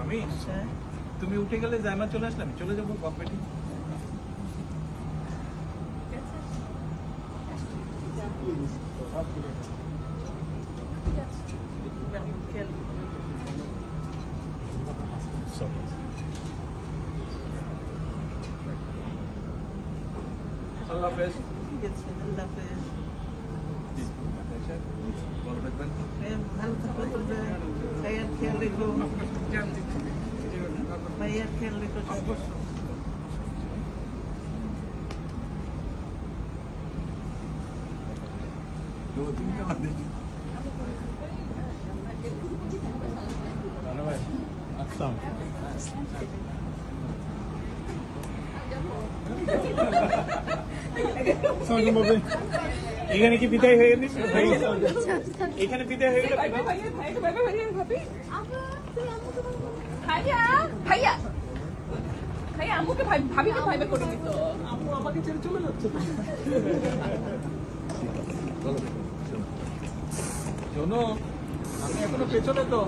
আমি তুমি উঠে গেলে জায়মা চলে আসলাম, চলে যাবো কম্পিটি। আল্লাহ হাফেজ। ভালো থাকবেন। ভালো থাকো, ভাইয়ার খেয়াল রেখো, ভাইয়ার খেয়াল রেখো অবশ্যই। এখানে কি বিদায় হয়ে গেছে? এখানে বিদায় হয়ে গেল। ভাইয়া ভাইয়া ভাইয়া আম্মুকে ভাবিকে ভাইবে করে দিত। আম্মু আমাকে ছেড়ে চলে যাচ্ছে। শোনো, আমি এখনো পেছনে তো।